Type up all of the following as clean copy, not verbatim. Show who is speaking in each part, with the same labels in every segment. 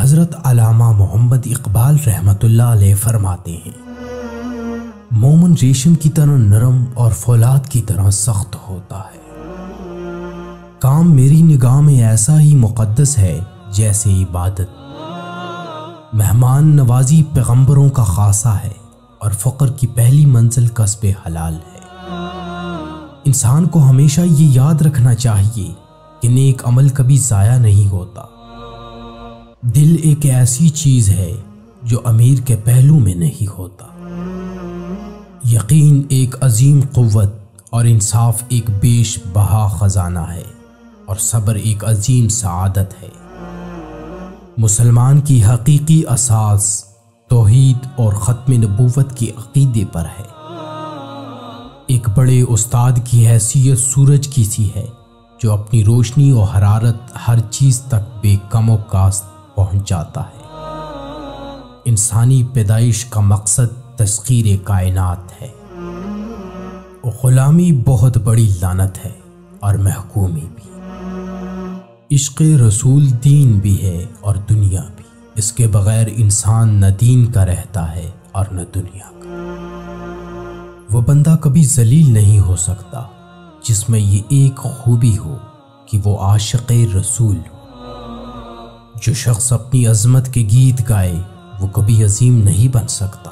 Speaker 1: حضرت علامہ محمد اقبال رحمۃ اللہ علیہ فرماتے ہیں، مومن ریشم کی طرح نرم اور فولاد کی طرح سخت ہوتا ہے۔ کام میری نگاہ میں ایسا ہی مقدس ہے جیسے عبادت۔ مہمان نوازی پیغمبروں کا خاصہ ہے اور فقر کی پہلی منزل کسب حلال ہے۔ انسان کو ہمیشہ یہ یاد رکھنا چاہیے کہ نیک عمل کبھی ضائع نہیں ہوتا۔ دل ایک ایسی چیز ہے جو امیر کے پہلو میں نہیں ہوتا۔ یقین ایک عظیم قوت اور انصاف ایک بیش بہا خزانہ ہے اور صبر ایک عظیم سعادت ہے۔ مسلمان کی حقیقی اساس توحید اور ختم نبوت کے عقیدے پر ہے۔ ایک بڑے استاد کی حیثیت سورج کی سی ہے جو اپنی روشنی اور حرارت ہر چیز تک بے کم و کاست پہنچ جاتا ہے۔ انسانی پیدائش کا مقصد تسخیر کائنات ہے۔ غلامی بہت بڑی لعنت ہے اور محکومی بھی۔ عشق رسول دین بھی ہے اور دنیا بھی۔ اس کے بغیر انسان نہ دین کا رہتا ہے اور نہ دنیا کا۔ وہ بندہ کبھی ذلیل نہیں ہو سکتا جس میں یہ ایک خوبی ہو کہ وہ عاشق رسول ہو۔ جو شخص اپنی عظمت کے گیت گائے وہ کبھی عظیم نہیں بن سکتا۔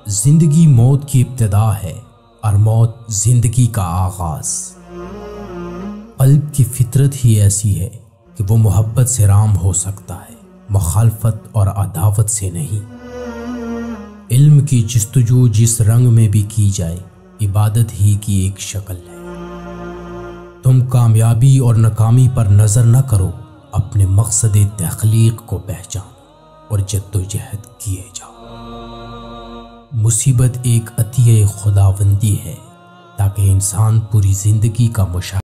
Speaker 1: زندگی موت کی ابتدا ہے اور موت زندگی کا آغاز۔ قلب کی فطرت ہی ایسی ہے کہ وہ محبت سے رام ہو سکتا ہے، مخالفت اور عداوت سے نہیں۔ علم کی جستجو جس رنگ میں بھی کی جائے عبادت ہی کی ایک شکل ہے۔ تم کامیابی اور ناکامی پر نظر نہ کرو، اپنے مقصد تخلیق کو پہچانو اور جدوجہد کیے جاؤ۔ مصیبت ایک عطیہ خداوندی ہے تاکہ انسان پوری زندگی کا مشاہدہ